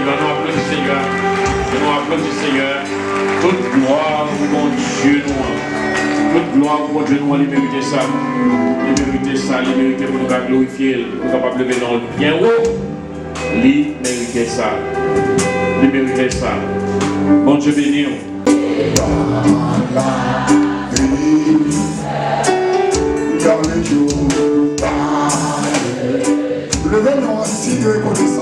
Seigneur, nous applaudissons Seigneur. Nous applaudissons Seigneur. Toute gloire au bon Dieu nous. Toute gloire au bon Dieu nous, il mérite ça. Il mérite ça, il mérite pour nous glorifier, pour nous capables de lever dans le bien haut. Il mérite ça. Il mérite ça. Bon Dieu béni. Levez-nous ainsi de reconnaissance.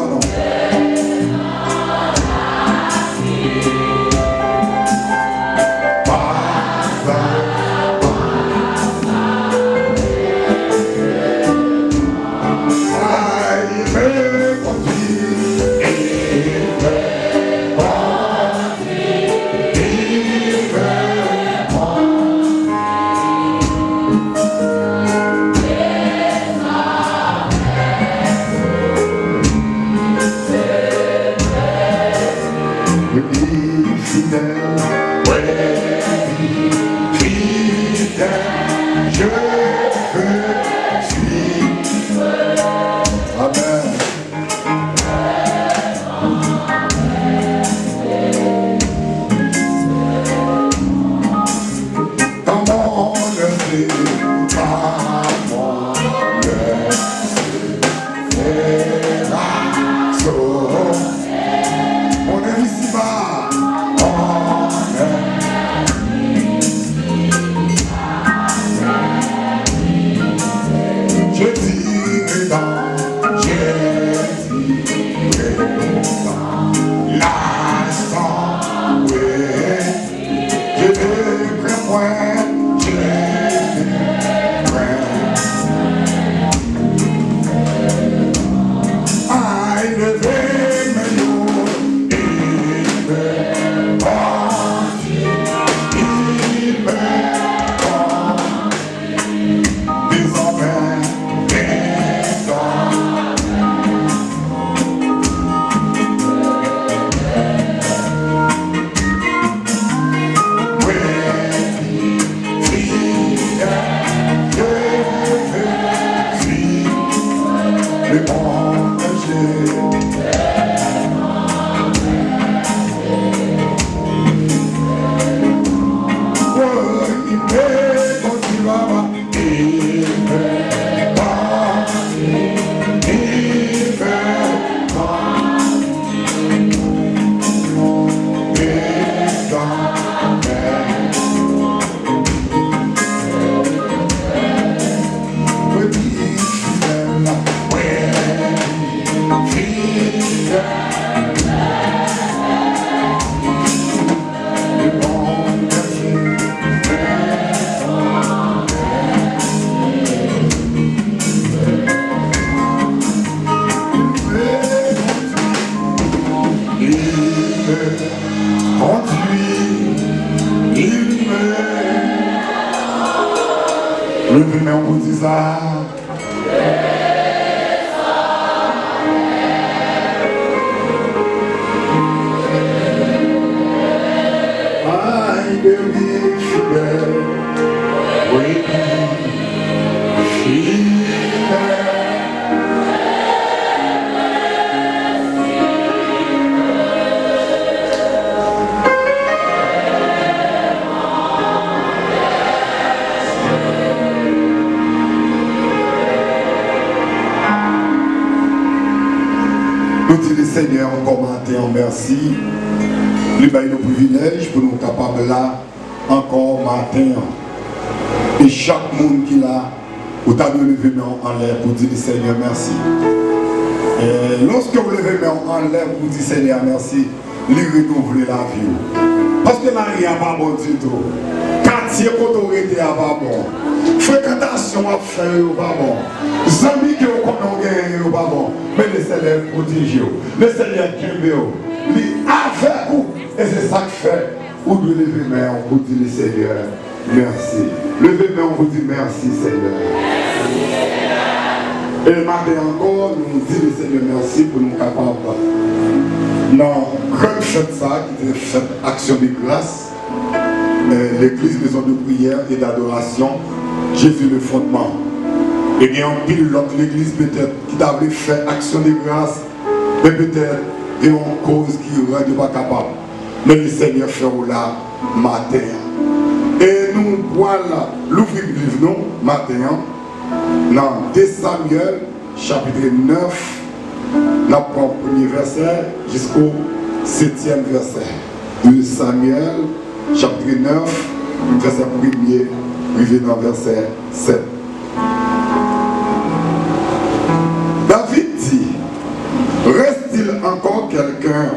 Levez-moi en vous disant. Nous disons Seigneur encore matin, merci. Nous avons le privilège pour nous capables là encore matin. Et chaque monde qui là, vous avez levé en l'air pour dire Seigneur merci. Et lorsque vous levez en l'air pour dire Seigneur merci, lui renouveler la vie. Parce que Marie n'a pas bon du tout. Quartier autorité n'a pas bon. Fréquentation à faire pas bon. Amis que vous connaissez pas bon. Mais le Seigneur protège. Le Seigneur guide. Lui avec vous. Et c'est ça que fait. Vous devez lever main, on vous dit Seigneur, merci. Levez main, on vous dit merci Seigneur. Et le matin encore, nous disons Seigneur merci pour nous capables. Non, grande fête ça, qui est cette action de grâce, l'église maison de prière et d'adoration, Jésus le fondement. Et bien en pile l'autre l'église peut-être qui t'avait fait action de grâce, mais peut-être et en cause qui rend pas capable. Mais le Seigneur fait là matin. Et nous voilà, l'ouvrir le livre non matin dans 2 Samuel chapitre 9, nous prenons le premier verset jusqu'au 7e verset. 2 Samuel chapitre 9, verset 1er, arrivé dans verset 7. David dit, reste-t-il encore quelqu'un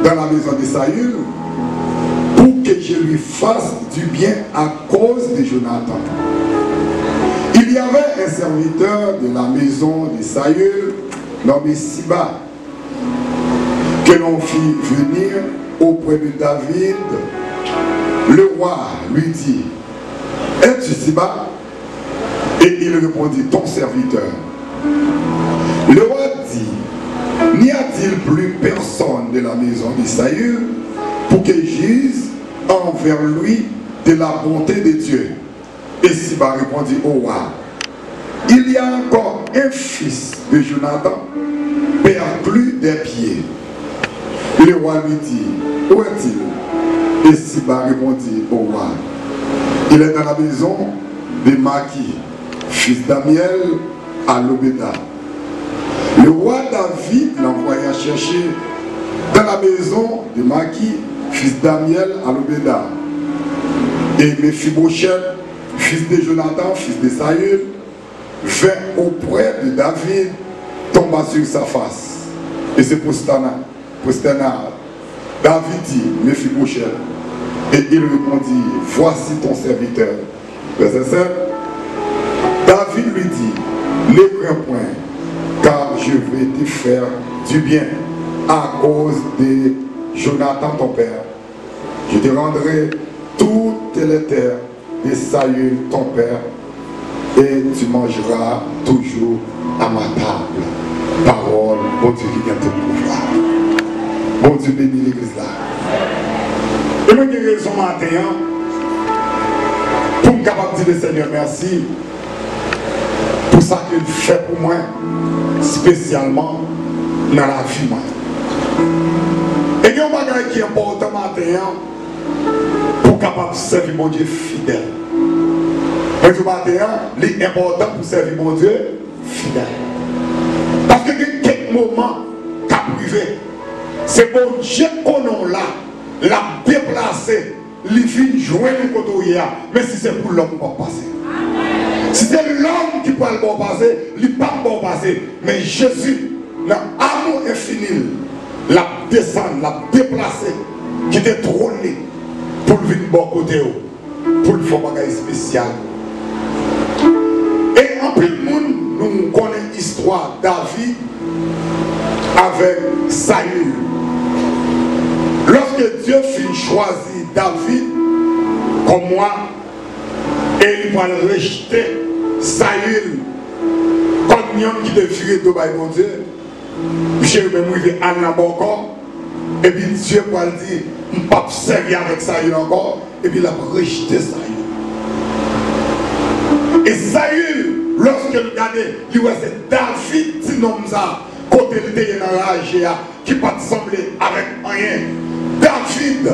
dans la maison de Saül pour que je lui fasse du bien à cause de Jonathan? Il y avait un serviteur de la maison de Saül nommé Siba que l'on fit venir auprès de David. Le roi lui dit, es-tu Siba? Et il répondit, ton serviteur. Le roi dit, n'y a-t-il plus personne de la maison de Saül pour que j'use envers lui de la bonté de Dieu? Et Siba répondit au roi, il y a encore un fils de Jonathan, perclus des pieds. Le roi lui dit, où est-il? Et Siba répondit au roi, il est dans la maison de Maki, fils d'Amiel, à l'Obéda. Le roi David l'envoya chercher dans la maison de Maki, fils d'Amiel, à l'Obéda. Et Mephibosheth, fils de Jonathan, fils de Saül, vint auprès de David, tomba sur sa face. Et c'est prosternat. David dit, Mephibosheth. Et il répondit, voici ton serviteur. Verset 7. David lui dit, ne crains point, car je vais te faire du bien à cause de Jonathan ton père. Je te rendrai toutes les terres de Saül ton père, et tu mangeras toujours à ma table. Parole, bon Dieu qui vient te pouvoir. Bon Dieu bénit l'église là. Et moi j'ai raison matin pour me capable de dire Seigneur merci pour ça qu'il fait pour moi spécialement dans la vie. Et il y a un bagage qui est important matin pour capable servir mon Dieu fidèle. Mais du matin, c'est important pour servir mon Dieu fidèle. Parce que il y a quelques moments qui sont privés. C'est bon Dieu qu'on a là, l'a déplacé, il vient joindre le côté. Mais si c'est pour l'homme, il ne va pas passer. Si c'est l'homme qui peut le passer, il ne va pas passer. Mais Jésus, dans l'amour infini, l'a descendu, l'a déplacé, qui était trôné pour le venir bon côté, pour le faire un bagage spécial. Et en plus de monde, nous connaissons l'histoire de David avec Saül. Lorsque Dieu fit choisir David comme moi, et il va le rejeter, Saül, comme un homme qui devait de mon Dieu, j'ai même arrivé à Nabokor, et puis Dieu va le dire, je ne peux pas servir avec Saül encore, et puis il a rejeté Saül. Et Saül, lorsque il regardait, il voit c'est David, qui nomme ça, côté il était dans la rage, qui ne pas sembler avec rien. David,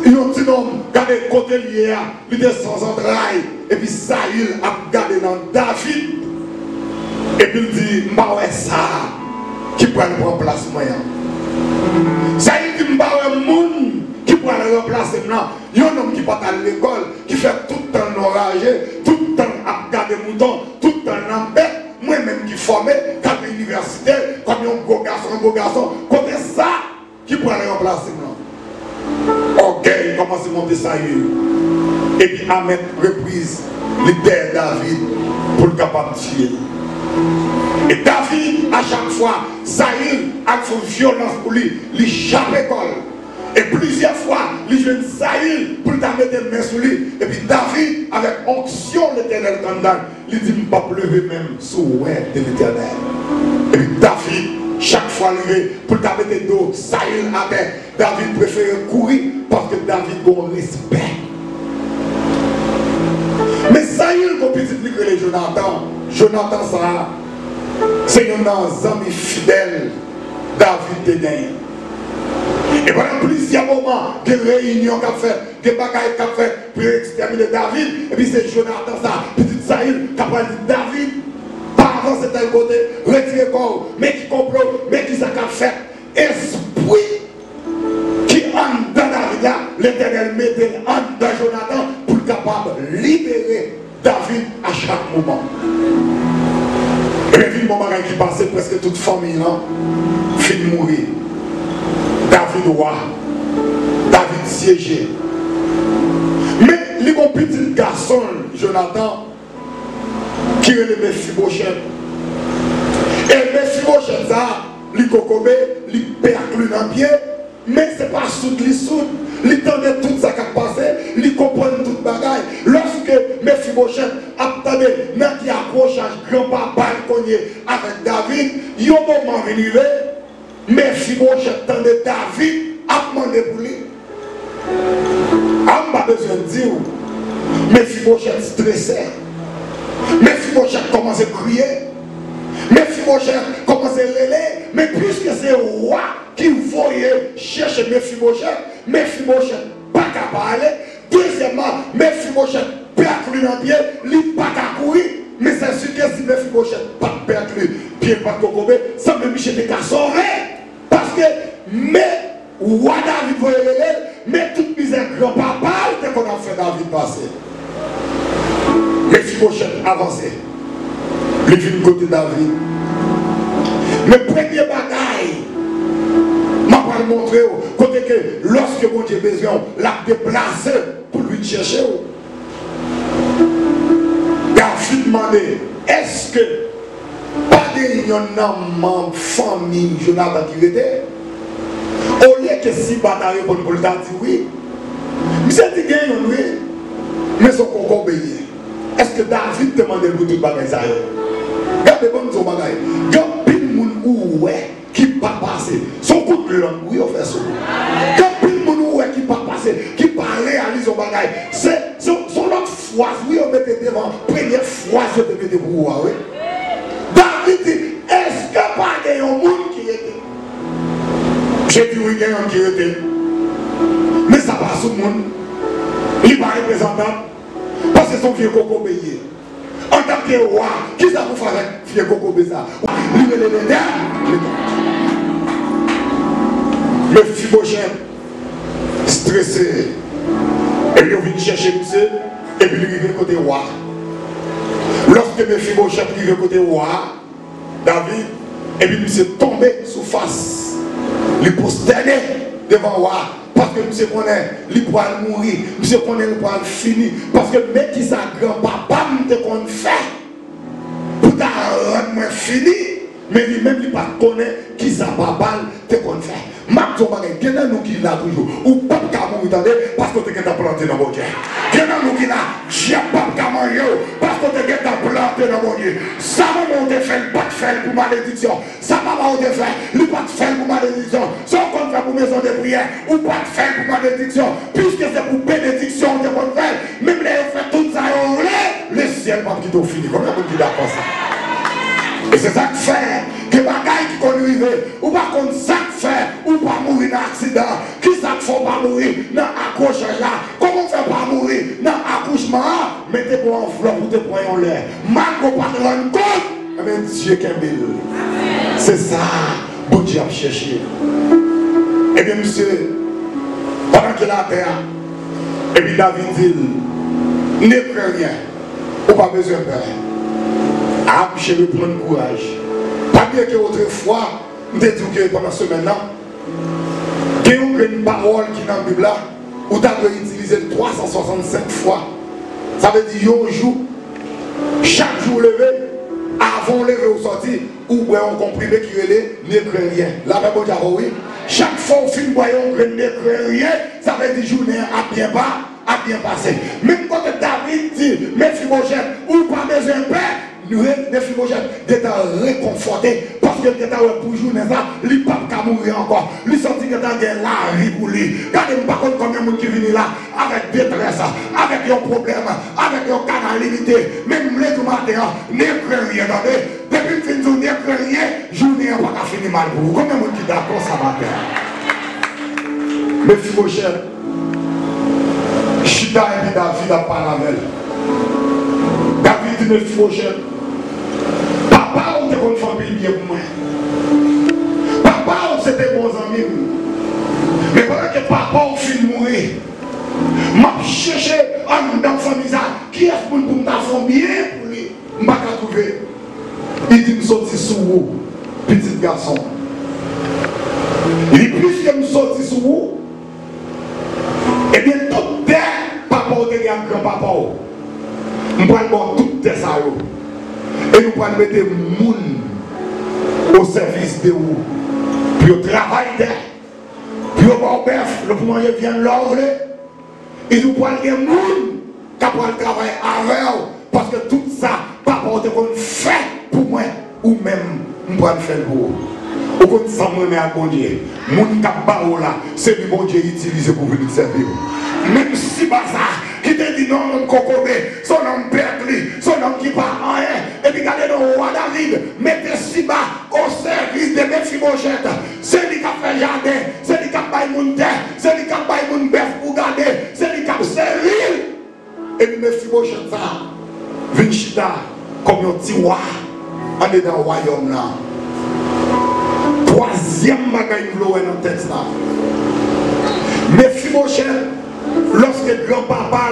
il a dit non, regardez côté lié, il était sans entrailles. Et puis Saül a regardé dans David. Et puis il dit, je ça qui prend le remplacement. Saül dit, je un monde qui prend le remplacement. Il y a un homme qui part à l'école, qui fait tout le temps l'orage, tout le temps à regarder moutons, tout le temps l'embête. Moi-même qui formé, comme l'université, comme un beau garçon, côté ça qui prend le remplacement. Ok, il commence à monter Saül. Et puis à mettre reprise l'idée David pour le capable de tuer. Et David, à chaque fois, Saül a fait violence pour lui, il chape l'école. Et plusieurs fois, il vient Saül pour le mettre les mains sur lui. Et puis David, avec onction l'éternel condamne, il dit, je ne peux pas pleurer même sous ouais de l'éternel. Et puis David, chaque fois levé pour le mettre des dos, Saül à terre. David préfère courir parce que David a un respect. Mais Saül, comme petit les Jonathan, ça, c'est un ami fidèle, David te gagne. Et pendant plusieurs moments, des réunions qu'a fait, des bagailles qu'a fait pour exterminer David, et puis c'est Jonathan ça, petit Saül, qui a parlé de David, pas avancer tel côté, retirer corps, mais qui complot, mais qui ça qu'a fait, esprit qui entre dans David là, l'Éternel mettait entre dans Jonathan pour être capable de libérer David à chaque moment. Et puis, mon bagage qui passait presque toute famille là, fin de mourir. David roi, David siégé. Mais il y a un petit garçon, Jonathan, qui est le Mephibosheth. Et Mephibosheth, ça, il cocobé, il perclue dans le pied, mais ce n'est pas soude, il soude. Il tendait tout ça qui a passé, il comprend tout le bagaille. Lorsque Mephibosheth attendait dans qui accrochage grand-papa cogné avec David, il y a un moment venu, Mephibosheth tendait David à demander pour lui. On n'a pas besoin de dire. Mephibosheth stressé. Mephibosheth commence à crier. Mephibosheth commence à râler. Mais puisque c'est le roi qui voyait chercher Mephibosheth, Mephibosheth pas qu'à parler. Deuxièmement, Mephibosheth perclue dans le pied, il pas qu'à courir. Mais c'est sûr que si Mephibosheth pas perclue, pied pas cocobé, ça me Michel était qu'à sauver. Parce que, mais, roi David voyait râler, mais toute misère grand-papa, c'est qu'on a fait David passer. Mephibosheth avancé. Il vient côté David. Le premier bagaille, m'a pas montré côté que lorsque mon Dieu besoin, l'a déplacé pour lui chercher. David demandé, est-ce que pas de membre famille Jonathan qui était? Au lieu que si bataille pour le dire oui, mais c'est dit gagne oui, mais son concours payé. Est-ce que David demandait pour tout le bagage ça? Regardez bon son bagage. Quand il moun ouais qui pas passer, son coup de langue oui on fait ça. Quand il moun ouais qui pas passer, qui pas réaliser son bagage, c'est son autre fois oui on mettait devant première fois je te mettais pour oui. David dit est-ce que pas il y a un monde qui était? J'ai dit oui il y a un qui était. Mais ça passe au monde. Il n'est pas représentant. Parce que son vieux coco payé. En tant que roi, qui ça vous fait avec vieux coco payé ça? Libérer les terres. Le Mephibosheth stressé. Et puis il vient chercher monsieur. Et puis il vient côté roi. Lorsque Mephibosheth vient côté roi, David, et puis monsieur tombé sous face. Il prosterné devant roi. Parce que monsieur connaît, il pourra mourir, monsieur connaît, il pourra finir. Parce que même qui ça grand-papa me qu'on fait, pour ta rendre fini, mais lui-même il pas connaît qui ça papa te qu'on fait. Marc Zombaga, il y a nous qui l'a toujours, ou pas qu'à mourir, parce que tu as planté dans mon Dieu. Il y a nous qui l'a, j'ai pas qu'à manger, parce que tu as planté dans mon Dieu. Ça va me faire, pas de faire pour malédiction. Ça va me faire, il pas de faire pour malédiction. Sans qu'on fait pour maison de prière, ou pas de faire pour malédiction. Puisque c'est pour bénédiction de qu'on fait, même les fait tout ça, le ciel va quitter au fini. Combien de gens d'accord ça? Et c'est ça que fait, que bagaille qui conduit, ou pas contre ça que fait, ou pas mourir dans l'accident, qui ça qu'il faut pas mourir dans l'accrochage là, comment on fait pas mourir dans l'accouchement, mettez-vous en fleur pour te prendre en l'air, Marco pas te rendre compte, eh bien Dieu qui est belle. C'est ça, bon Dieu a cherché. Eh bien monsieur, pendant qu'il est à terre, et puis David dit, ne crains rien, ou pas besoin de peur. Ah, je vais prendre courage. Pas bien qu'autrefois, nous te dit que pendant ce maintenant, il y a une parole qui est dans la Bible là, où tu as utilisé 365 fois. Ça veut dire un jour, chaque jour levé, avant lever au sorti, ou boire un comprimé qui est ne craint rien. La même chose, oui. Chaque fois au film, boire un ne craint rien, ça veut dire journée à bien bas, à bien passer. Même quand David dit, Mephibosheth, ou pas besoin de paix, nous, Mephibosheth, d'être réconforté parce que d'être pour journée ça, il ne peut pas mourir encore. Il sentit que dans la vie pour lui. Regardez-moi par contre combien de monde qui vient là avec détresse, avec un problème, avec un canal limité. Même les du matin, ne craint rien. Depuis le fin de journée, ne craint rien, journée n'a pas fini mal pour vous. Combien de monde qui d'accord ça matin? Mais Mephibosheth, Chita et puis David a parlé avec elle. David dit Mephibosheth, papa, on te une famille bien pour moi. Papa, on c'était bons amis. Mais pendant que papa, on finit de mourir, m'a cherché dans la famille qui est pour ta famille pour lui. Je ne vais pas trouver. Il dit, je sorti sous vous, petit garçon. Il dit, plus que je sorti sous vous, et bien toute terre, papa ou grand-papa, nous prenons toute terre ça. Et nous prenons mettre les gens au service de vous. Pour travailler, pour avoir bœuf, le manger vient de l'ordre. Et nous prenons les gens qui vont travailler avec vous. Parce que tout ça, papa ou fait pour moi, ou même, nous prenons faire pour vous. Au compte de ça, moi, mais à bon Dieu. Mon cap là, c'est le bon Dieu utilisé pour venir servir. Même si pas ça, qui te dit non, mon cocobé, son homme perclé, son homme qui part en rien, et puis regardez le roi David, mettez si bas au service de Mephibosheth. C'est lui qui a fait jardin, c'est lui qui a baillé mon terre, c'est lui qui a baillé mon bœuf pour garder, c'est lui qui a servi. Et puis Mephibosheth, ça, vient chita comme un petit roi, en est dans le royaume là. Troisième bagaille dans le texte là. Mephibosheth, lorsque grand-papa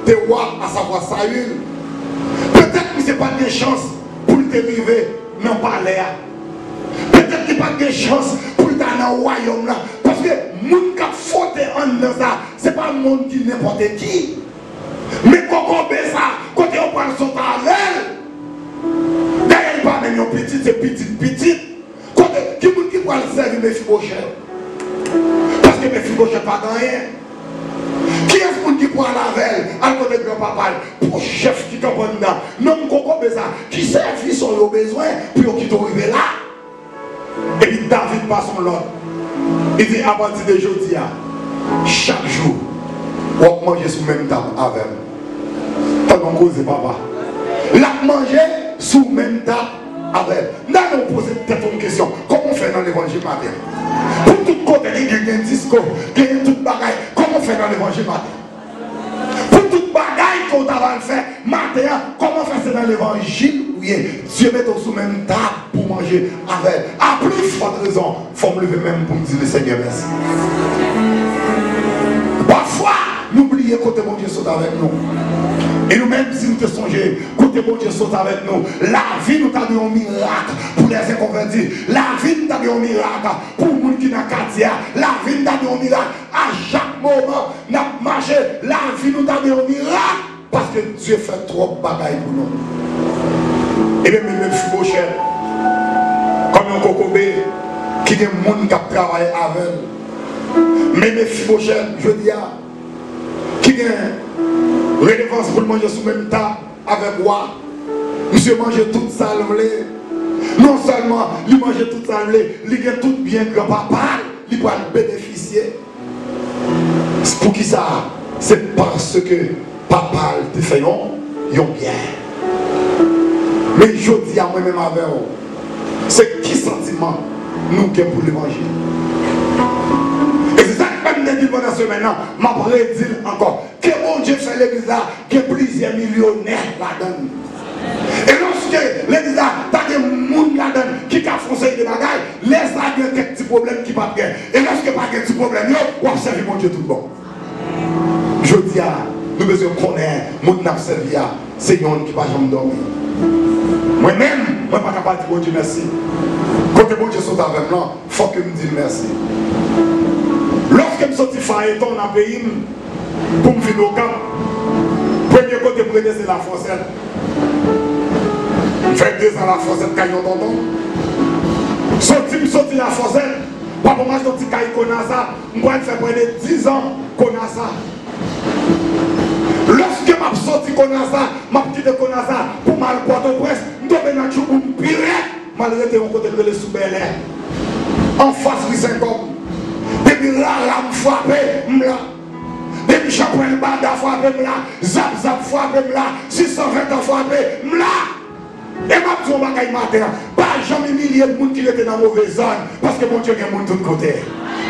te roi, à savoir Saül, peut-être que ce n'est pas de chance pour te arriver dans le palais. Peut-être qu'il n'y a pas de chance pour te dans le royaume là. Parce que les gens qui ont fauté en dans ça, ce n'est pas le monde qui n'importe qui. Mais quand on fait ça, quand on prend son talent, d'ailleurs, pas même un petit, c'est petit. Qui peut le servir Mephibosheth? Parce que Mephibosheth n'a pas gagné. Qui est-ce qui prend la veille à côté de grand-papa pour chef qui comprend là? Non, qui servit son besoin pour qu'il t'arrive là. Et puis David passe son l'ordre. Il dit à partir de aujourd'hui, chaque jour, on va manger sous même table avec. T'as donc causé papa. La manger sous même table. Là, on pose peut-être une question. Comment on fait dans l'évangile matin? Pour tout côté, il y a un discours, il y a tout bagaille. Comment on fait dans l'évangile matin? Pour tout bagaille qu'on va faire matin, comment on fait ça dans l'évangile? Oui, Dieu met sous même table pour manger avec. À plus forte raison, il faut me lever même pour me dire le Seigneur merci. Parfois, n'oubliez côté mon Dieu saute avec nous. Et nous-mêmes, si nous te songeons, côté bon Dieu saute avec nous, la vie nous a donné un miracle pour les inconvertis. La vie nous a donné un miracle pour les gens qui n'ont qu'à dire. La vie nous a donné un miracle. À chaque moment, nous avons marché. La vie nous a donné un miracle parce que Dieu fait trop de bagailles pour nous. Et bien, même Mephibosheth, comme un cocobé, qui est des gens qui travaillent avec. Mais Mephibosheth, je dis, qui est relevance pour manger sous même table avec moi. Monsieur mange toute ça, non seulement il mange toute ça, il gagne tout bien grand-papa, il va bénéficier. C'est pour qui ça? C'est parce que papa te fait un bien. Mais je dis à moi-même avec vous, c'est qui sentiment nous avons pour l'évangile? Et c'est ça que je dis pendant ce maintenant, je prédis encore. Que mon Dieu fait l'église là, qu'il y a plusieurs millionnaires là-dedans. Et lorsque l'église là, tu as des gens là-dedans qui ont foncé des bagailles, laisse là des petits problèmes qui ne pas bien. Et lorsque pas de petits problèmes, on va servir mon Dieu tout bon. Je dis à nous besoin connaître, mon n'a servi à Seigneur qui ne va jamais dormir. Moi-même, je ne suis pas capable de dire bon Dieu merci. Quand mon Dieu saute avec moi, il faut que je me dise merci. Lorsque je suis sorti dans le pays, pour me venir au camp, premier côté pour aider c'est la fossette. Je fais 2 ans la fossette quand ils ont sorti la fossette. Papa moi je suis quand qu'on a ça, moi je fais près de 10 ans qu'on a ça. Lorsque je suis sorti qu'on a ça, je quitté qu'on a ça pour mal porter au presse, je suis dans le jour pour me pirer, malgré que mon côté de sous Bel Air. En face de 5 hommes. Depuis là, me frapper, depuis chapeau le banda frappé, zap frappé, 620 ans frappé, et ma petite bagaille matin, pas jamais milliers de monde qui étaient dans la mauvaise zone, parce que mon Dieu a des gens de tous côtés.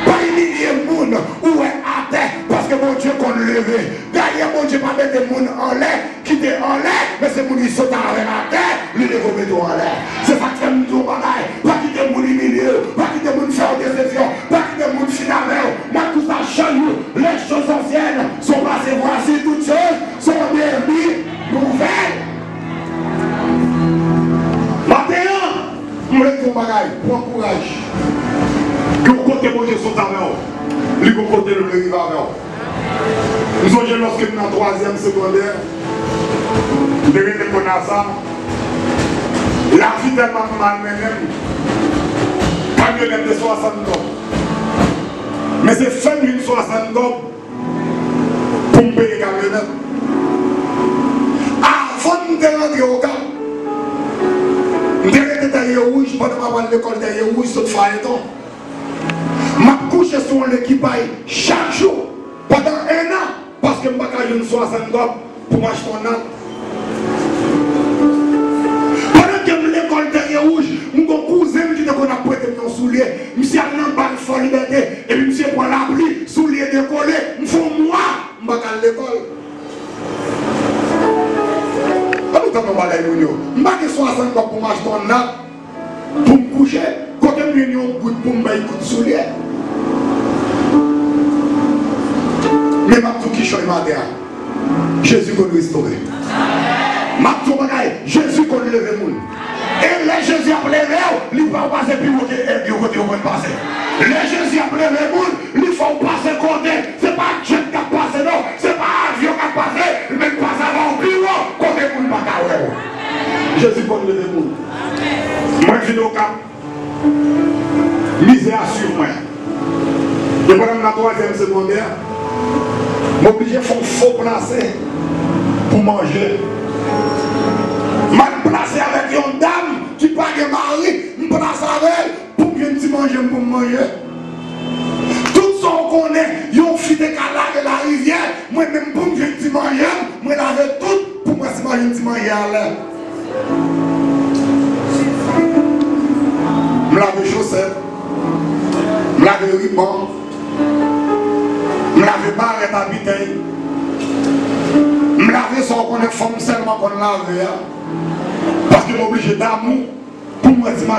Pas des milliers de monde monde ou est à terre parce que mon Dieu qu'on levé. Derrière mon Dieu, pas mettre des monde en l'air, qui est en l'air, mais c'est mon qui saute à la terre, lui les remet en l'air. C'est ça que nous avons pas quitter mon milieu, pas quitter mon faire des décisions, pas quitter mon final. Moi tout ça change, les choses anciennes sont passées, voici toutes choses sont devenues nouvelles. Maintenant, je vais dire un bagage, prends courage. Que vous côté mon Dieu sont avec vous. Lui, vous côté le rive avec vous. Nous sommes lorsque nous sommes en 3e secondaire, nous devons connaître ça. La vie tellement malmenée. Camionnette de 60 ans. Mais c'est fin d'une 60 ans pour me payer camionnette. Avant de rentrer au camp, je suis taillé rouge, pendant que je l'école taillé rouge, sur le phaéton. Je couche sur l'équipage chaque jour, pendant 1 an, parce que je n'ai pas 60 ans pour m'acheter un an. Pendant que je l'école taillé rouge, mon cousin qui a prêté mon soulier, je suis allé dans le bac de liberté, et puis je suis pour la pluie, soulier décollé, je fais moi, je n'ai pas l'école. Je n'ai pas 60 ans pour m'acheter un an, pour me coucher, quand je suis venu pour me mettre un soulier. Mais ma tout qui change ma terre. Jésus qu'on nous restaure. Ma tout bagaille, Jésus qu'on nous lève le monde. Et les Jésus a levé, il va passer plus côté et du côté où on passe. Les Jésus a levé le monde, il faut passer côté. C'est pas jet qui a passé, non. C'est pas avion qui a passé, mais il passe avant plus haut, côté pour le bagaille. Jésus qu'on nous lève le monde. Moi je viens au cap. Misère sur moi. Et pendant la 3e secondaire, je suis obligé de faire un faux placé pour manger. Je suis placé avec une dame qui n'a pas de mari, je suis placé avec elle pour que je mange pour manger. Tout ce qu'on connaît, ils ont fait des calades de la rivière, moi-même pour que je mange, je lave tout pour que je mange à l'air. Je lave les chaussettes, je lave les rubans. Je ne lavais pas avec ma bouteille. Je me lavais sans qu'on ait femme seulement qu'on lavait. Parce que je suis obligé d'amour pour moi dimanche.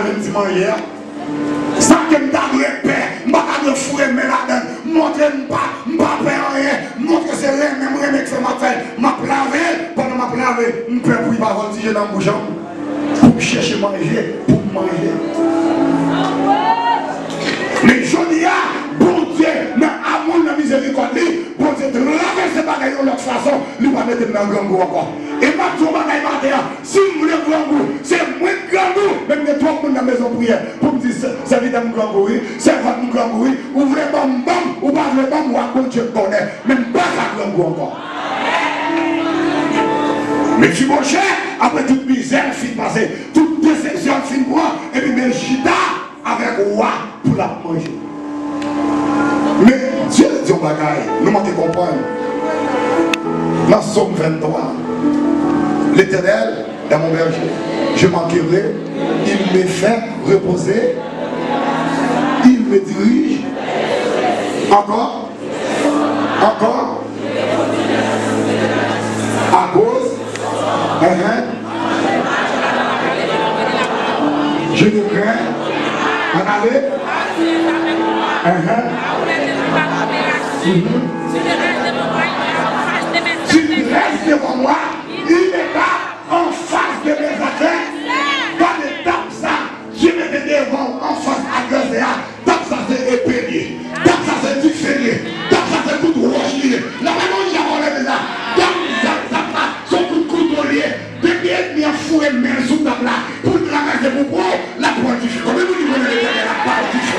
Ça que je me donne paix, je ne vais pas fouiller mes là-dedans. Montrer que je ne vais pas faire rien. Montrer que c'est rien, même rien que c'est ma fête. Je me laver, pendant que je me laver, je peux pas voltiger dans mon jambe. Pour chercher à manger, pour manger. Mais je dis, bon Dieu, dans l'amour, dans la miséricorde, bon Dieu, de laver ces bagailles de l'autre façon, il va mettre dans le grand goût encore. Et ma tour bagaille matin, si vous voulez grand goût, c'est moins de grand goût, même de 3 personnes dans la maison prière, pour me dire, c'est vite un grand goût, c'est votre grand goût, ouvrez bam bam, ou pas le bam, ou à bon Dieu connaît, même pas un grand goût encore. Mais tu mon cher, après toute misère, fin passée, toute déception, fin moi, et puis mes chita avec roi pour la manger. Mais Dieu dit au bagaille, nous m'en comprendre. Dans Somme 23, l'Éternel est mon berger. Je m'enquérerai, il me fait reposer, il me dirige. Encore, encore, à cause, je ne crains en aller. Tu restes devant moi, il n'est pas en face de mes affaires. Dans les tapes ça, je me mets devant en face à l'océan. Tape ça c'est épée, tape ça c'est du ferrier, tape ça c'est coup de roche lié. La maman j'ai enlevé là, tape ça son coup de couteau lié. Depuis être bien foué mais sous table là, pour traverser mon bras, la pointe du feu. Comment vous dites la part du feu?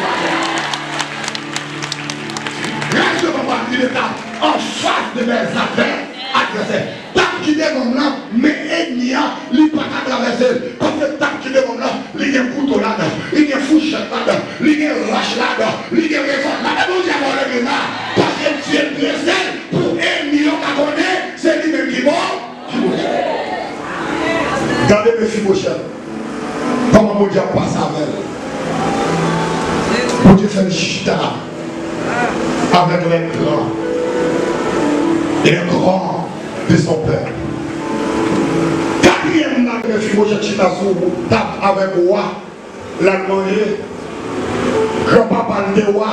Reste devant moi, il est en face de mes affaires adversaires. Tape qui est comme là, mais ennemi, il n'est pas qu'à traverser. Comme le tape qui est comme là, il y a un couteau là-dedans, il y a une fourchette là-dedans, il y a une roche là-dedans, il y a une réforme là-dedans. Nous avons levé là, parce que Dieu est dressé pour ennemi qu'on connaît, c'est lui-même qui mort. Regardez mes filles, mon cher. Comment mon Dieu passe avec elle. Mon Dieu fait le chita. avec les grands. Et les grands de son père. Quatrième là, le film tape avec roi, la manger. Grand-papa de roi,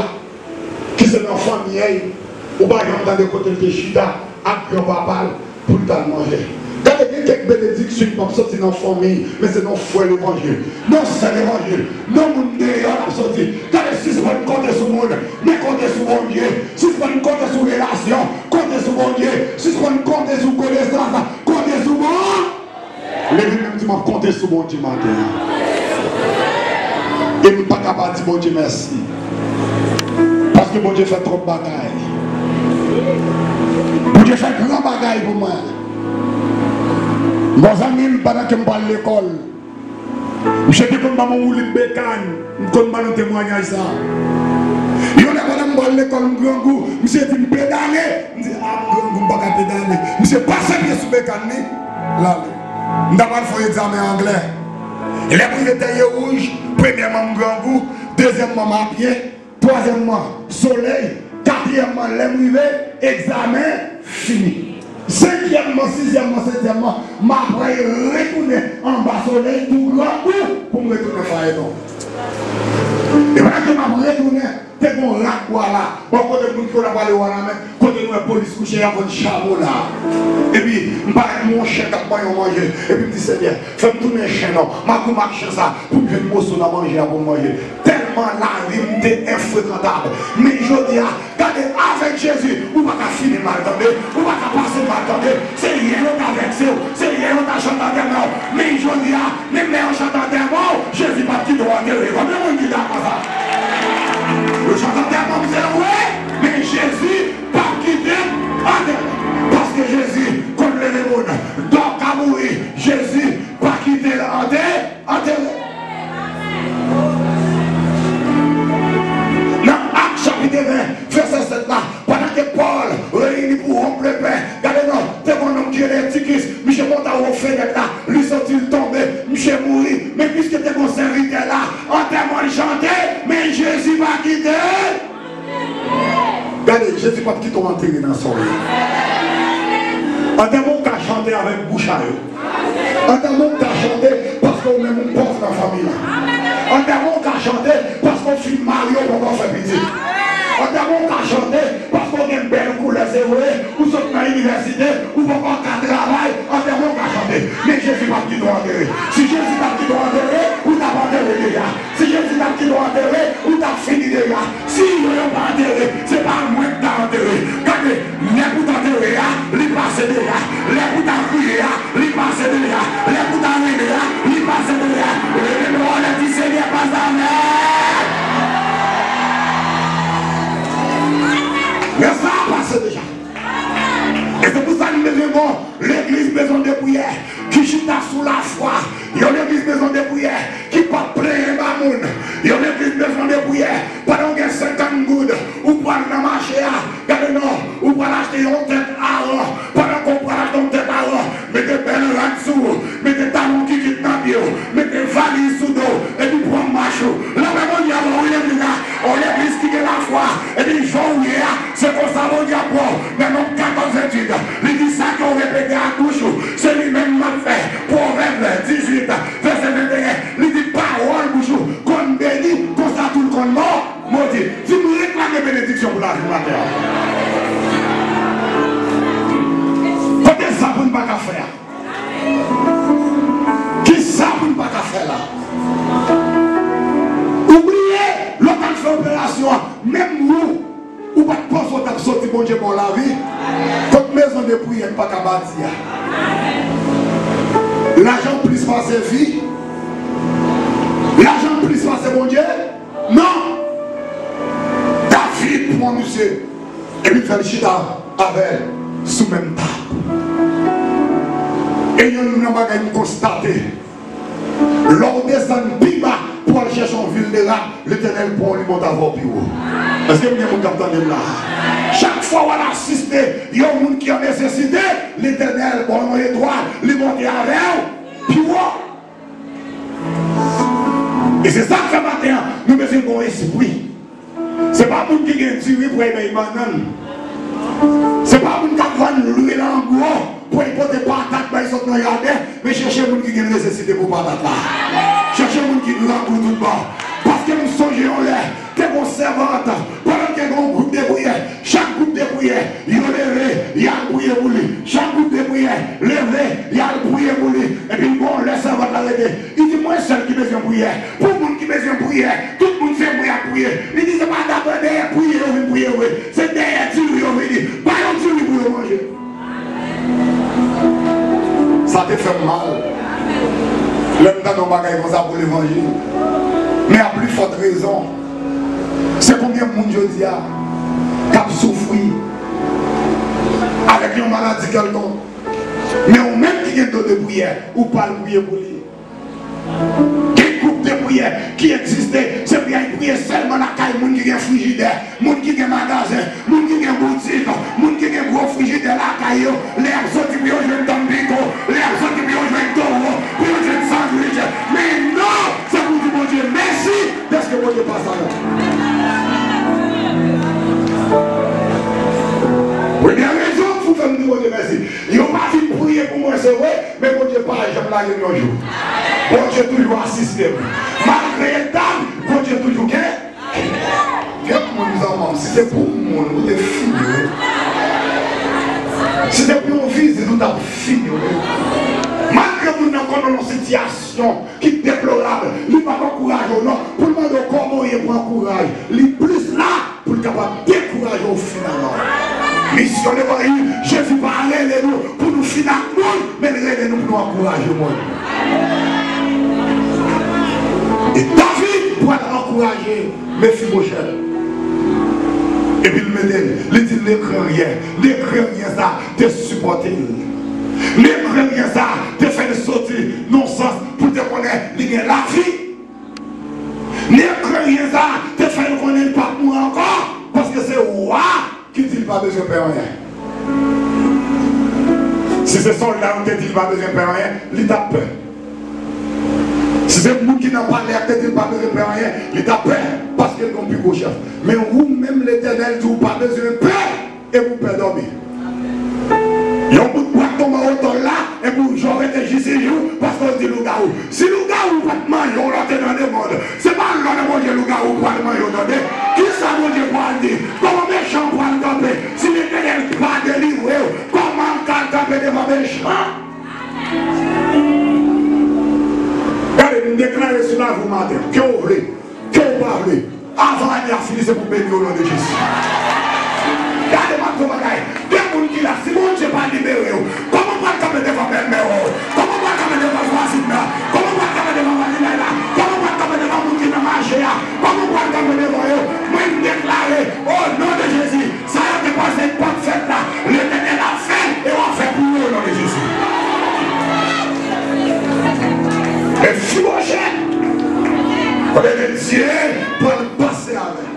qui c'est dans la famille, ou par exemple dans le côté de Chida, avec grand-papa pour le manger. Regardez bien quelques bénédictions qui sont sorties dans la famille, mais c'est non foi l'évangile. Non, c'est l'évangile. Non, mon Dieu, on a sorti. Regardez si c'est pas une compte sur le monde, mais comptez sur mon Dieu. Si c'est pas une compte sur relation, comptez sur mon Dieu. Si c'est pas une compte sur connaissance, comptez sur moi. Les même tu m'as compté sur mon Dieu matin. Et je ne suis pas capable de dire bon Dieu merci. Parce que bon Dieu fait trop de bagailles. Bon Dieu fait grand bagaille pour moi. Mon ami, pendant que je parle à l'école, je dis que je maman ou les bécanes, je ne pas témoignage ça. Il y a un à l'école, je grand goût, je dis que je pédaler. Je dis ah, je ne peux pas pédaler. Je dis pas ça bien sur bécane. Là, je n'ai pas fait examen anglais. Les prières rouges, premièrement grand goût, deuxièmement ma pied, troisièmement soleil, quatrièmement les examen fini. Cinquièmement, sixièmement, septièmement, ma prière retourner en bas soleil pour grand goût pour me retourner faire non. Et voilà que ma prière retourner, c'est bon là, voilà. Bon, côté de nous qui on a parlé voilà, mais côté de nous la police couchée avant le chameau là. Et puis, mon chien qui a mangé. Et puis, je dis, Seigneur, fais-moi tourner le chien, non. Je vais marcher ça pour que je ne mange pas manger pour manger. Tellement la vie est infréquentable. Mais je dis, regardez, avec Jésus, vous ne pouvez pas finir mal, attendez. Vous ne pouvez pas passer mal, attendez. C'est rien avec vous. C'est rien avec chantant des mots. Mais je dis, même en chantant des mots, Jésus pas qui doit enterrer. Combien de monde dit d'accord ça? Le chantant des mots, c'est oui. Mais Jésus pas qui doit enterrer. Parce que Jésus, comme le démon, donc à mourir, Jésus, pas quitter enterré. Dans Actes chapitre 20, verset 7 là, pendant que Paul réunit pour rompre le pain, regardez-nous, c'est mon homme qui est l'étiquiste, Michel monte au fenêtre là, lui sont-ils tombés, Michel mourir, mais puisque t'es mon serviteur là, enterrement de chanter, mais Jésus va quitter. Regardez, Jésus va quitter ton enterré dans son lit. En termes qu'à chanter avec bouche à eux. En termes qu'à chanter parce qu'on est mon pauvre dans la famille. En termes qu'à chanter parce qu'on filme Mario pour qu'on fait pitié. En termes qu'à chanter parce qu'on a une belle couleur, c'est vrai, ou saute dans l'université, ou pour qu'on travaille. En termes qu'à chanter. Mais Jésus va qui doit enterrer. Si Jésus va qui doit enterrer, ou t'as pas enterré déjà. Si Jésus va qui doit enterrer, ou t'as fini déjà. Si il n'a pas enterré, c'est pas moi qui t'as enterré. Regardez, les bouts d'enterré, les passent déjà. Les bouts d'enterré, les passent déjà. Les bouts d'enterré, les passent déjà. Le nom du Seigneur passe à mer. Mais ça a passé déjà. Et c'est pour ça que nous devons l'église maison de prière qui chita sous la foi. Il y a l'église maison de prière qui pas plein mamoun. Il y a l'église maison de prière pendant qu'il y a 50 gouttes ou pour aller dans le marché. Regardez-nous, ou pour acheter une tête à l'an. Pendant qu'on prend acheter une tête à l'an, mettez belle là-dessous, mettez talons qui quittent dans le bio, mettez valise sous dos, et puis prends macho. Là, on y a l'église qui est la foi, et puis jouer, c'est comme ça qu'on dit à quoi. Mais non, 14 études, il dit ça qu'on répète à couche, c'est lui-même m'a fait, Proverbe 18, verset 21, il dit parole bouchou, qu'on bénit, qu'on ça tout le monde mort, maudit. Si vous réclamez bénédiction pour la vie matérielle. Côté ça pour ne pas qu'à faire. Qui ça pour ne pas qu'à faire là? Oubliez, l'autre fait opération, même nous, ou pas de poste au sorti bon Dieu pour la vie, votre maison de prière n'est pas qu'à bâtir. L'argent plus passer vie, l'argent plus passer bon Dieu, non. David pour monsieur, et puis félicite avec sous même table. Et nous n'avons pas constaté, l'on descend plus bas pour aller chercher en ville de là, l'Éternel pour lui monter à vos plus haut. Est-ce que vous entendez là? Chaque fois qu'on assiste, il y a un monde qui a nécessité, l'Éternel, bon, on étoile, lui monter avec eux, puis haut. Et c'est ça que ce matin, nous mettons un esprit. Ce n'est pas pas moun qui gagne tiré pour aimer banane. C'est pas moun qui va louer là en gros pour porter patate par exemple dans jardin, mais chercher moun qui gagne nécessité pour patate là. Chercher moun qui nous en tout bas. Parce que nous songeons en l'air, que mon servante, pendant qu'il y a un groupe de prière, chaque groupe de prière, il y a levé, il y a prié pour lui. Chaque groupe de prière, levé, il y a prié pour lui. Et puis bon, le servante l'a levé. Il dit, moi seul qui besoin de prière. Pour le monde qui besoin de prière, tout le monde fait prière prier. Il dit, c'est pas d'abord derrière prier, on veut prier, c'est derrière Dieu, on veut dire, pas un Dieu pour le manger. Ça te fait mal. L'homme dans nos bagages comme ça pour l'évangile. Mais à plus forte raison, c'est combien de monde je dis qui a souffert avec une maladie quelconque. Mais on même qui a de prière, ou pas le prier pour lui. Quel groupe de prière qui existait, c'est pour prier seulement dans la caille, monde qui a frigidaire, monde qui a magasin, monde qui a boutique, monde qui a gros frigidaire la caille, les absents qui ont joué dans le bico, les absents qui ont joué dans le taureau, qui ont joué dans sandwich. Mais non, c'est pour dire mon Dieu, merci d'être que mon Dieu passe à l'heure. Oui, bien raison, vous faites me dire merci. Ils n'ont pas fait prier pour moi, c'est vrai, mais mon Dieu parle, j'aime la gueule un jour. Bon Dieu toujours assisté. Malgré l'âme, bon Dieu toujours gagne. Si c'est pour moi, nous sommes finis. Si c'est pour une visite, nous sommes finis. Malgré que nous avons une situation qui est déplorable, il n'y a pas de courage ou non. Pour le monde, comment il prend courage. Il est plus là pour être capable de décourager au final. Mission de Marie, Jésus va aller nous pour nous finir le monde, mais il nous pour nous encourager le monde. Et David pour être encouragé, mes filles Mephibosheth. Et puis il dit, l'écran rien ça, te supporter. L'écran rien ça, te faire sortir non-sens pour te connaître, il y a la vie. L'écran rien ça, te faire connaître pas moi encore, parce que c'est roi qui dit pas besoin de faire rien. Si c'est soldat qui dit pas besoin de faire rien, il t'a peur. Si c'est vous qui n'avez pas l'air de pas besoin de faire rien, il t'a peur parce qu'il n'a plus de chef. Mais vous-même, l'Éternel, vous n'avez pas besoin de peur et vous pouvez dormir. Il y a un bout de bois qui tombe autant là et vous j'aurais été juste jour parce qu'on dit loup-garou. Si loup-garou va te manger, on l'a dans le monde. C'est pas le nom de loup-garou pour le manger aujourd'hui. Qui ça mon Dieu pour le dire? Comment méchant pour le camper? Si l'Éternel n'est pas délivré, comment on peut camper devant méchant? Regardez, nous déclarons cela vous matin. Que vous voulez, que vous parlez. Avant l'année à finir, c'est pour bénir au nom de Jésus. Regardez-moi tout le monde. Deux personnes qui là, si mon Dieu pas libéré, comment on va camper devant belle-mère? Comment on va camper devant voisine? Comment on va camper devant voisine là? Comment on va camper devant mon qui n'a marché là? Comment on va camper devant eux? Moi, je déclare au nom de Jésus. Ça a dépassé une bonne fête là. L'Éternel a fait et on fait pour eux au nom de Jésus. Et Mephibosheth, on est Dieu pour le passer avec.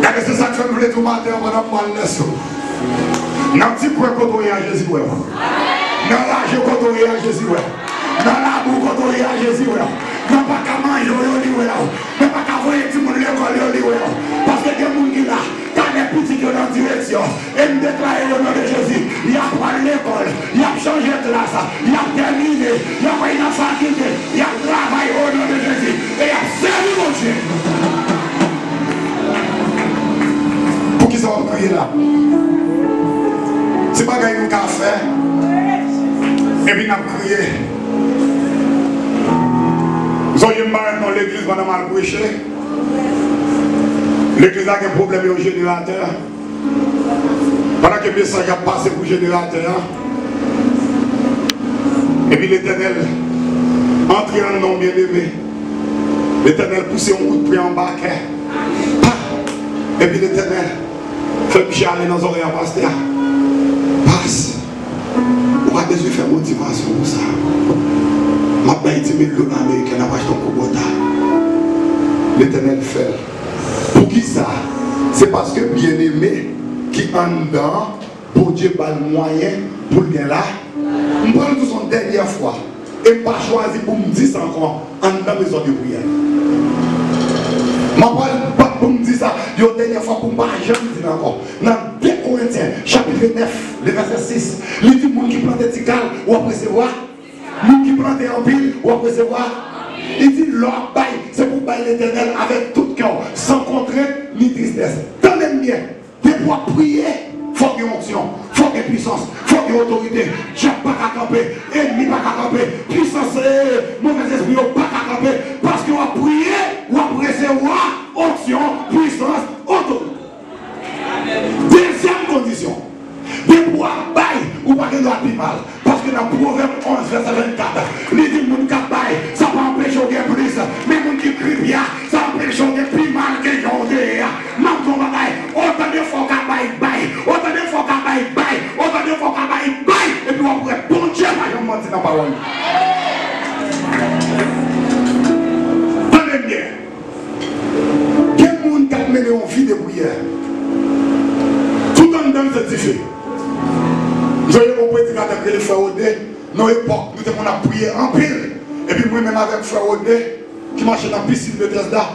Et c'est ça que je voulais tout matin pendant que je leçon. Dans le petit coin quand on est à Jésus, dans l'argent quand on est à Jésus, dans la boue quand on est à Jésus, non pas qu'à manger, non pas qu'à voir tout le monde l'école, parce que il y a des gens qui là, quand les petits qui sont dans la direction, et me déclarer au nom de Jésus, il a pris l'école, il a changé de classe, il a terminé, il a pris une faculté, il a travaillé au nom de Jésus, et il a servi mon Dieu. Pour qu'ils soient priés là. C'est pas gagner un café, et puis nous avons crié. Vous avez maintenant l'église va mal prêcher. L'église a un problème au générateur. Pendant que le message a passé pour le générateur. Et puis l'Éternel entre en nom bien aimé. L'Éternel pousse un coup de pied en bas. Et puis l'Éternel fait picher aller dans les oreilles à pasteur. Passe. On va déjà faire motivation pour ça. Ma paye 10 000 $ américains n'a pas acheté un Kubota. L'Éternel fait. Pour qui ça? C'est parce que bien-aimé qui en dedans, pour Dieu pas le moyen pour le bien là. Je parle de son dernière fois. Et pas choisi pour me dire ça encore en dedans maison de prière. Je ne parle pas pour me dire ça. une dernière fois pour ne pas jamais dire encore. Dans 2 Corinthiens, chapitre 9, le verset 6, il dit, monde qui plante des ticales, ou après c'est voir. Monde qui plante en pile, ou après c'est voir. Il dit, leur bail, c'est pour bailler l'éternel avec tout cœur, sans contrainte ni tristesse. Tendez bien, de pouvoir prier, il faut qu'il y ait onction, il faut qu'il y ait puissance, il faut qu'il y ait autorité. Dieu pas qu'à camper, ennemi pas qu'à camper, puissance et mauvais esprit pas qu'à camper, parce qu'on va prier, on va recevoir onction, puissance, autorité. Deuxième condition, de pouvoir bailler ou pas qu'il y ait mal. Parce que dans Proverbe 11, verset 24, il dit que mon cap bail, ça va empêcher de gagner plus. Mais mon qui crie bien, ça empêche de gagner plus mal que j'en ai. Même ton bagaille, autant de fois qu'à bail, autant de fois qu'à bail, autant de fois qu'à bail, et puis on pourrait bon Dieu, pas j'en mentir dans la parole. Tenez bien. Quel monde qui a mené en vie de prière? Tout en dedans, c'est difficile. Vous voyez mon prédicateur que le frère Odé, dans l'époque, nous avons prié en pile. Et puis moi-même avec le frère Odé, qui marchait dans la piscine de Tesda.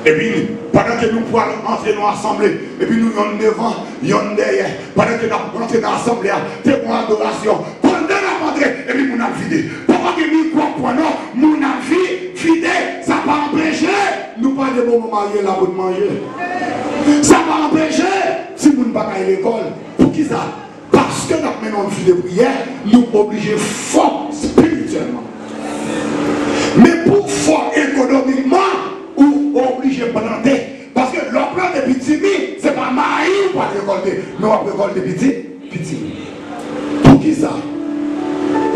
Et puis, pendant que nous pouvons entrer dans l'assemblée, et puis nous sommes devant, nous sommes derrière. Pendant que nous entrons dans l'assemblée, nous avons adoration. Pendant que nous entrons, et puis nous avons vidé. Pendant que nous comprenons, nous avons vidé, ça ne va pas empêcher. Nous ne parlons pas de bon marier là pour manger. Ça va empêcher si nous ne pas à l'école. Pour qui ça? Parce que nous menons une vie de prière, nous obligons fort spirituellement. Mais pour fort économiquement, ou obligé de planter. Parce que leur plan de petit, ce n'est pas maïs ou pas récolter, mais on va récolter petit. Pour qui ça?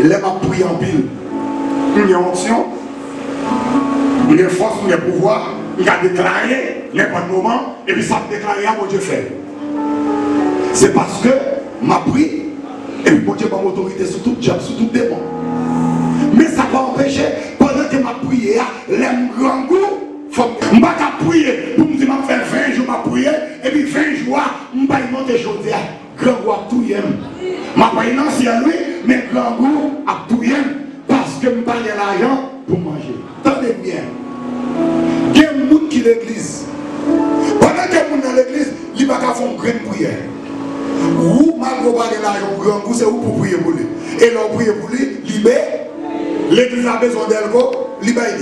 Il aime à prier en pile. Il y a onction, il y a force, il y a pouvoir, il y a déclaré n'importe moment, et puis ça déclaré à mon Dieu fait. C'est parce que m'a pris, et puis mon Dieu m'a autorité sur tout job, sur tout démon. Mais ça va empêcher, pendant que m'a prié, l'aime grand goût, je ne vais pas prier pour me dire que je vais faire 20 jours à prier, et puis 20 jours, je vais monter aujourd'hui. Grand goût à tout yem. Je ne vais pas y lancer lui, mais grand goût à tout yem, parce que je n'ai pas l'argent pour manger. Tenez bien. Il y a des gens qui l'église. Pendant que les gens dans l'église, ils ne vont pas faire une grande prière. Ou malgré pas de l'argent pour grand goût, c'est où pour prier pour lui. Et leur prier pour lui, libère. L'église a besoin d'elgo, libère.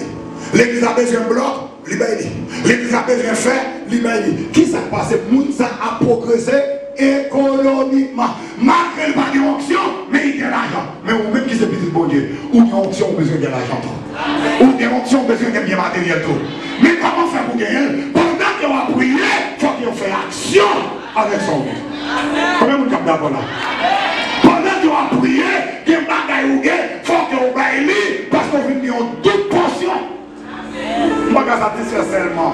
L'église a besoin de bloc, libère. L'église a besoin de fer, libère. Qui s'est passé? Moun ça a progressé économiquement. Malgré le pas d'onction, mais il y a l'argent. Mais vous même qui se petit bon Dieu, ou une onction besoin de l'argent. Ou des onctions besoin de bien matériel tout. Mais comment faire pour gagner? Pendant qu'on va prier, il faut qu'on fasse action avec son Dieu. Combien vous êtes d'accord là? Pendant qu'on va prier, il y a un bagage ou il faut qu'on baille parce qu'on vient en toute portion. Je ne vais pas satisfaire seulement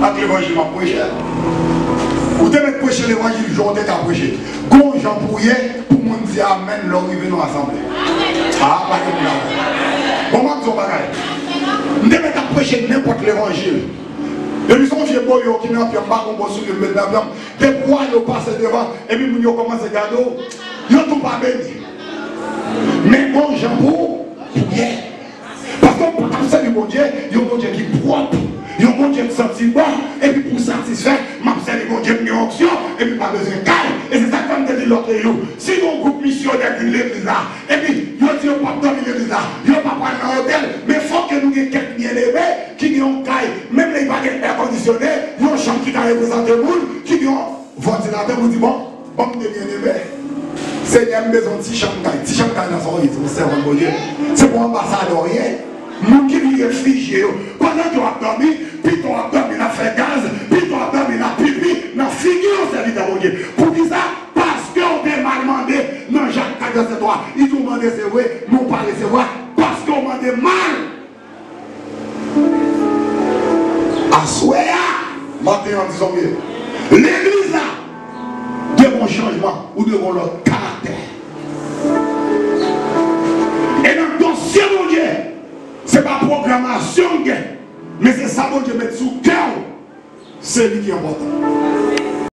avec l'évangile à prêcher. Vous devez prêcher l'évangile, je vais prêcher. Quand j'en priais, pour moi dire Amen, leur arriver dans l'assemblée. Ah, pas de là. Bon, moi, je vais vous devez prêcher n'importe l'évangile. Et puis son vieux boy qui n'a pas un sur le médecin, des poids ils passent devant, et puis ils commencent à garder, ils n'ont pas béni. Mais mon jambon, prière. Parce que pour ça, le bon Dieu, il y a un bon Dieu qui est propre, il y a un bon Dieu qui sentit bon, et puis pour satisfaire, je sais le bon Dieu qui est en onction, et puis pas besoin de calme. Et c'est ça comme dit l'autre jour. Si mon groupe missionnaire qui l'église là, et puis ils disent pas dans l'église là, ils ne pas prendre un hôtel, mais il faut que nous ayons quelques bien-aimés qui ont un caille, même les pas air conditionné, ils ont un chambre qui a représenté le monde, qui ont un ventilateur, vous dites bon, de bien-aimés. Seigneur, maison petit chambre dans son lit, c'est servant de Dieu. C'est pour ambassadeur rien. Nous qui vivons réfugiés, pendant que tu as dormi, puis ton abdomen a fait gaz, puis ton abdomen a pipi, dans figure serviteur de Dieu. Pour qui ça? Parce qu'on t'a mal demandé, non, Jacques 14, c'est toi. Ils t'ont demandé c'est vrai, nous pas recevoir, parce qu'on m'a demandé mal. Assoya, matin en disant mieux. L'église là, devant changement ou devant leur caractère. Et dans le dossier, mon Dieu, ce n'est pas programmation, mais c'est ça, mon Dieu, mettre sous cœur. C'est lui qui est important.